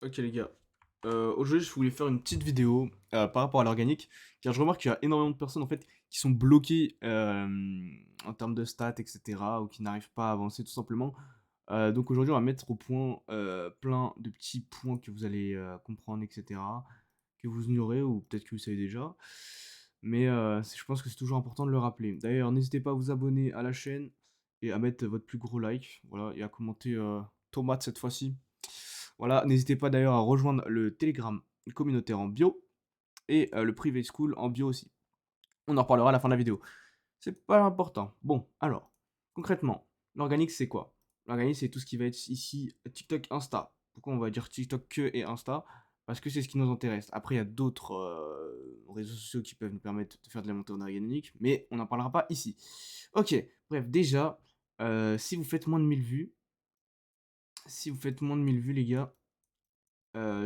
Ok les gars, aujourd'hui je voulais faire une petite vidéo par rapport à l'organique, car je remarque qu'il y a énormément de personnes en fait qui sont bloquées en termes de stats, etc., ou qui n'arrivent pas à avancer tout simplement. Donc aujourd'hui on va mettre au point plein de petits points que vous allez comprendre, etc., que vous ignorez ou peut-être que vous savez déjà. Mais je pense que c'est toujours important de le rappeler. D'ailleurs, n'hésitez pas à vous abonner à la chaîne et à mettre votre plus gros like, voilà, et à commenter tomate cette fois-ci. Voilà, n'hésitez pas d'ailleurs à rejoindre le Telegram communautaire en bio et le Private School en bio aussi. On en reparlera à la fin de la vidéo. C'est pas important. Bon, alors, concrètement, l'organique c'est quoi? L'organique c'est tout ce qui va être ici TikTok, Insta. Pourquoi on va dire TikTok que et Insta? Parce que c'est ce qui nous intéresse. Après, il y a d'autres réseaux sociaux qui peuvent nous permettre de faire de la montée en organique, mais on n'en parlera pas ici. Ok, bref, déjà, si vous faites moins de 1000 vues, si vous faites moins de 1000 vues, les gars,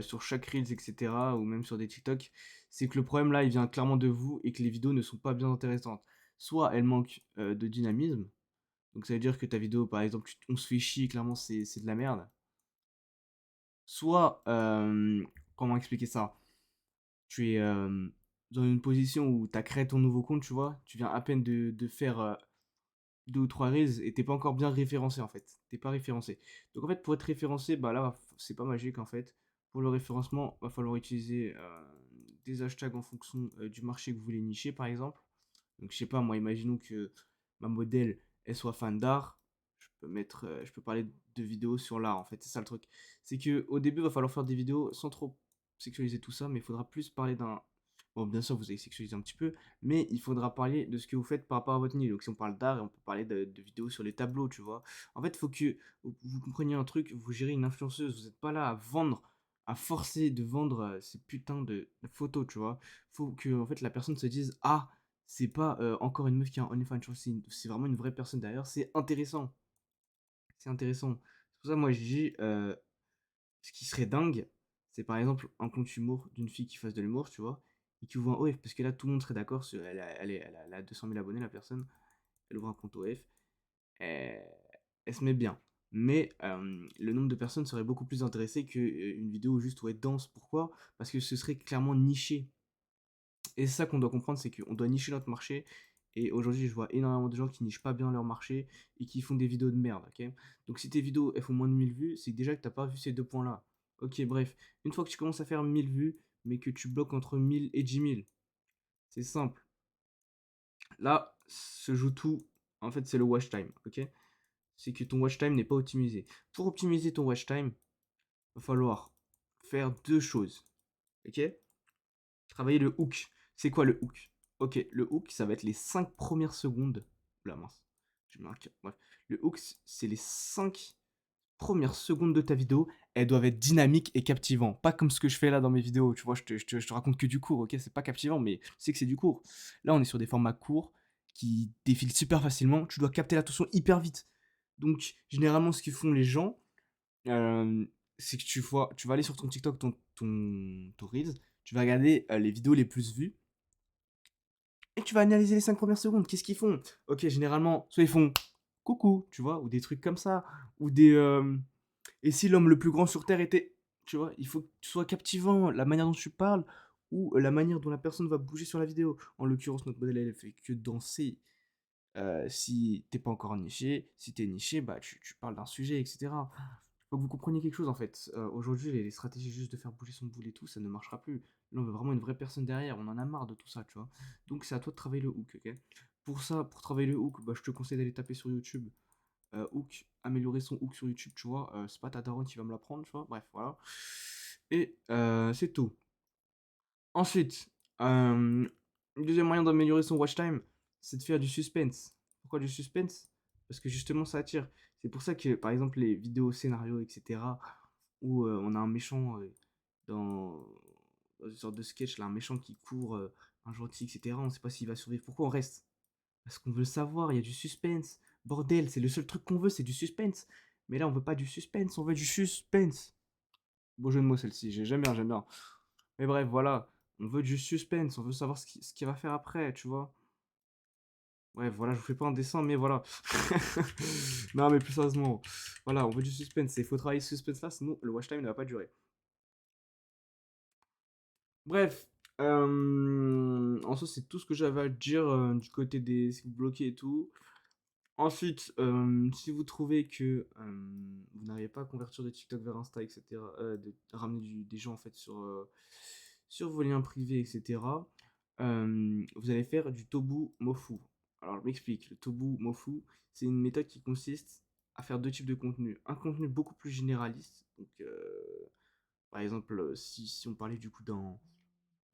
sur chaque Reels, etc., ou même sur des TikTok, c'est que le problème là, il vient clairement de vous et que les vidéos ne sont pas bien intéressantes. Soit elles manquent de dynamisme, donc ça veut dire que ta vidéo, par exemple, on se fait chier, clairement c'est de la merde. Soit, comment expliquer ça? Tu es dans une position où tu as créé ton nouveau compte, tu vois, tu viens à peine de faire deux ou trois reels et t'es pas encore bien référencé en fait. T'es pas référencé. Donc en fait, pour être référencé, bah là, c'est pas magique en fait. Pour le référencement, va falloir utiliser des hashtags en fonction du marché que vous voulez nicher par exemple. Donc je sais pas, moi, imaginons que ma modèle, elle soit fan d'art. Je peux parler de vidéos sur l'art en fait. C'est ça le truc. C'est que au début, il va falloir faire des vidéos sans trop sexualiser tout ça, mais il faudra plus parler d'un. Bon, bien sûr, vous allez sexualiser un petit peu, mais il faudra parler de ce que vous faites par rapport à votre niveau. Donc, si on parle d'art, on peut parler de vidéos sur les tableaux, tu vois. En fait, il faut que vous compreniez un truc, vous gérez une influenceuse, vous n'êtes pas là à vendre, à forcer de vendre ces putains de photos, tu vois. Faut que, en fait, la personne se dise, ah, c'est pas encore une meuf qui a un OnlyFans, tu vois, c'est vraiment une vraie personne derrière, c'est intéressant. C'est intéressant. C'est pour ça, moi, je dis, ce qui serait dingue, c'est par exemple un compte humour d'une fille qui fasse de l'humour, tu vois, et qui ouvre un OF, parce que là, tout le monde serait d'accord, elle a 200 000 abonnés, la personne, elle ouvre un compte OF, elle, elle se met bien. Mais le nombre de personnes serait beaucoup plus intéressé qu'une vidéo juste où elle danse. Pourquoi? Parce que ce serait clairement niché. Et c'est ça qu'on doit comprendre, c'est qu'on doit nicher notre marché. Et aujourd'hui, je vois énormément de gens qui nichent pas bien leur marché et qui font des vidéos de merde, ok? Donc si tes vidéos, elles font moins de 1000 vues, c'est déjà que t'as pas vu ces deux points-là. Ok, bref. Une fois que tu commences à faire 1000 vues, mais que tu bloques entre 1000 et 10 000, c'est simple. Là, se joue tout. En fait, c'est le watch time, ok? C'est que ton watch time n'est pas optimisé. Pour optimiser ton watch time, il va falloir faire deux choses, ok? Travailler le hook. C'est quoi le hook? Ok, le hook, ça va être les 5 premières secondes. La mince. Je marque. Bref. Le hook, c'est les 5 premières secondes de ta vidéo. Elles doivent être dynamiques et captivantes. Pas comme ce que je fais là dans mes vidéos. Tu vois, je te raconte que du court, ok? C'est pas captivant, mais je sais que c'est du court. Là, on est sur des formats courts qui défilent super facilement. Tu dois capter l'attention hyper vite. Donc, généralement, ce que font les gens, euh, c'est que tu vas aller sur ton TikTok, ton Reels, tu vas regarder les vidéos les plus vues et tu vas analyser les 5 premières secondes. Qu'est-ce qu'ils font? Ok, généralement, soit ils font coucou, tu vois, ou des trucs comme ça, ou des. Et si l'homme le plus grand sur Terre était. Tu vois, il faut que tu sois captivant, la manière dont tu parles, ou la manière dont la personne va bouger sur la vidéo. En l'occurrence, notre modèle, elle fait que danser. Si t'es pas encore niché, si t'es niché, bah tu parles d'un sujet, etc. Faut que vous compreniez quelque chose en fait. Aujourd'hui, les stratégies juste de faire bouger son boule et tout, ça ne marchera plus. Là, on veut vraiment une vraie personne derrière. On en a marre de tout ça, tu vois. Donc, c'est à toi de travailler le hook, ok? Pour ça, pour travailler le hook, bah, je te conseille d'aller taper sur YouTube. Hook, améliorer son hook sur YouTube, tu vois. C'est pas ta daronne qui va me l'apprendre, tu vois. Bref, voilà. Et c'est tout. Ensuite, le deuxième moyen d'améliorer son watch time, c'est de faire du suspense. Pourquoi du suspense? Parce que justement, ça attire. C'est pour ça que, par exemple, les vidéos scénarios, etc., où on a un méchant dans, dans une sorte de sketch, là, un méchant qui court, un gentil, etc., on ne sait pas s'il va survivre. Pourquoi on reste? Parce qu'on veut le savoir, il y a du suspense. Bordel, c'est le seul truc qu'on veut, c'est du suspense. Mais là, on veut pas du suspense, on veut du suspense. Beau jeu de mots celle-ci, j'aime bien, j'aime bien. Mais bref, voilà. On veut du suspense, on veut savoir ce qu'il va faire après, tu vois. Bref, voilà, je vous fais pas un dessin, mais voilà. Non, mais plus sérieusement, voilà, on veut du suspense. Il faut travailler ce suspense-là, sinon le watch time ne va pas durer. Bref, en soi, c'est tout ce que j'avais à dire du côté des si vous bloquez et tout. Ensuite, si vous trouvez que vous n'arrivez pas à convertir de TikTok vers Insta, etc., de ramener des gens en fait sur vos liens privés, etc., vous allez faire du Tobu Mofu. Alors, je m'explique. Le Tobu Mofu, c'est une méthode qui consiste à faire deux types de contenu. Un contenu beaucoup plus généraliste. Donc, par exemple, si on parlait du coup d'une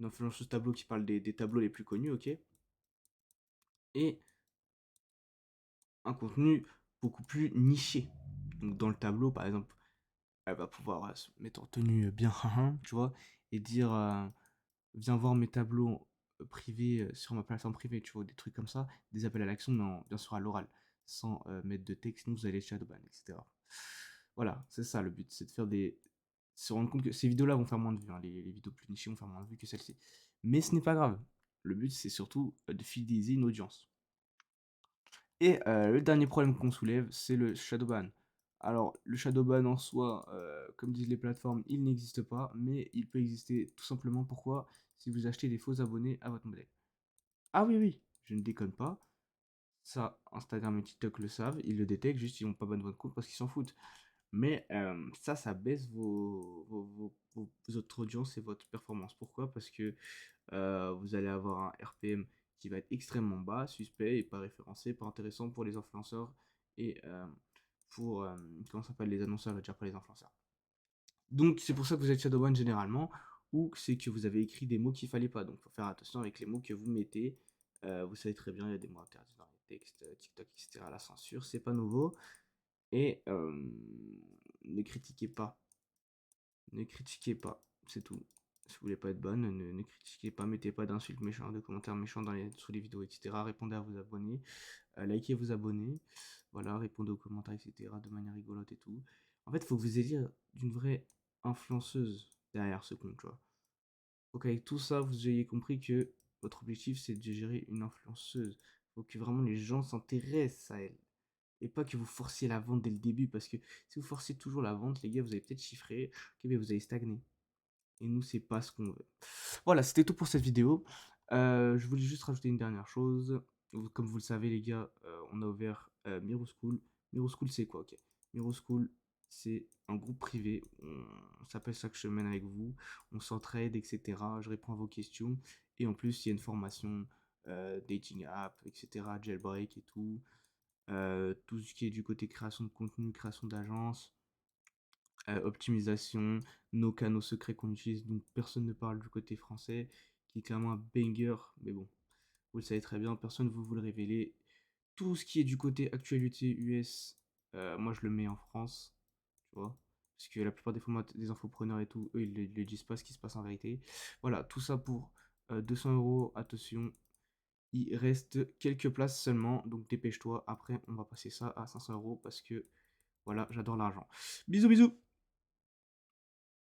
influenceuse tableau qui parle des tableaux les plus connus, ok? Et un contenu beaucoup plus niché. Donc, dans le tableau, par exemple, elle va pouvoir se mettre en tenue bien, tu vois, et dire viens voir mes tableaux privés sur ma plateforme privée, tu vois, des trucs comme ça, des appels à l'action, mais bien sûr à l'oral, sans mettre de texte, sinon vous allez shadowban, etc. Voilà, c'est ça le but, c'est de faire des. Se rendre compte que ces vidéos-là vont faire moins de vues, hein, les vidéos plus nichées vont faire moins de vues que celles-ci. Mais ce n'est pas grave. Le but, c'est surtout de fidéliser une audience. Et le dernier problème qu'on soulève, c'est le shadowban. Alors, le shadowban en soi, comme disent les plateformes, il n'existe pas, mais il peut exister tout simplement pourquoi si vous achetez des faux abonnés à votre modèle. Ah oui, oui, je ne déconne pas. Ça, Instagram et TikTok le savent, ils le détectent, juste ils n'ont pas bonne votre compte parce qu'ils s'en foutent. Mais ça baisse votre audience et votre performance. Pourquoi? Parce que vous allez avoir un RPM qui va être extrêmement bas, suspect et pas référencé, pas intéressant pour les influenceurs et pour comment ça s'appelle les annonceurs, je veux dire pas les influenceurs. Donc c'est pour ça que vous êtes Shadowban généralement, ou c'est que vous avez écrit des mots qu'il fallait pas. Donc il faut faire attention avec les mots que vous mettez. Vous savez très bien, il y a des mots interdits dans les textes, TikTok, etc. La censure, c'est pas nouveau. Et ne critiquez pas. Ne critiquez pas, c'est tout. Si vous voulez pas être bonne, ne critiquez pas, mettez pas d'insultes méchantes, de commentaires méchants sous les vidéos, etc. Répondez à vos abonnés, likez vos abonnés, voilà, répondez aux commentaires, etc. de manière rigolote et tout. En fait, il faut que vous ayez d'une vraie influenceuse derrière ce compte, tu vois. Faut qu'avec tout ça, vous ayez compris que votre objectif, c'est de gérer une influenceuse. Faut que vraiment les gens s'intéressent à elle. Et pas que vous forciez la vente dès le début, parce que si vous forcez toujours la vente, les gars, vous allez peut-être chiffrer, ok, mais vous allez stagner. Et nous, c'est pas ce qu'on veut. Voilà, c'était tout pour cette vidéo. Je voulais juste rajouter une dernière chose. Comme vous le savez, les gars, on a ouvert Miro School. Miro School, c'est quoi? Ok. Miro School, c'est un groupe privé. On s'appelle ça que je mène avec vous. On s'entraide, etc. Je réponds à vos questions. Et en plus, il y a une formation dating app, etc. Jailbreak et tout. Tout ce qui est du côté création de contenu, création d'agence, optimisation, nos canaux secrets qu'on utilise, donc personne ne parle du côté français, qui est clairement un banger, mais bon, vous le savez très bien, personne ne vous le révéler. Tout ce qui est du côté actualité US, moi je le mets en France, tu vois, parce que la plupart des infopreneurs et tout, eux ils ne disent pas ce qui se passe en vérité. Voilà, tout ça pour 200 €, attention, il reste quelques places seulement, donc dépêche-toi, après on va passer ça à 500 € parce que voilà, j'adore l'argent. Bisous bisous.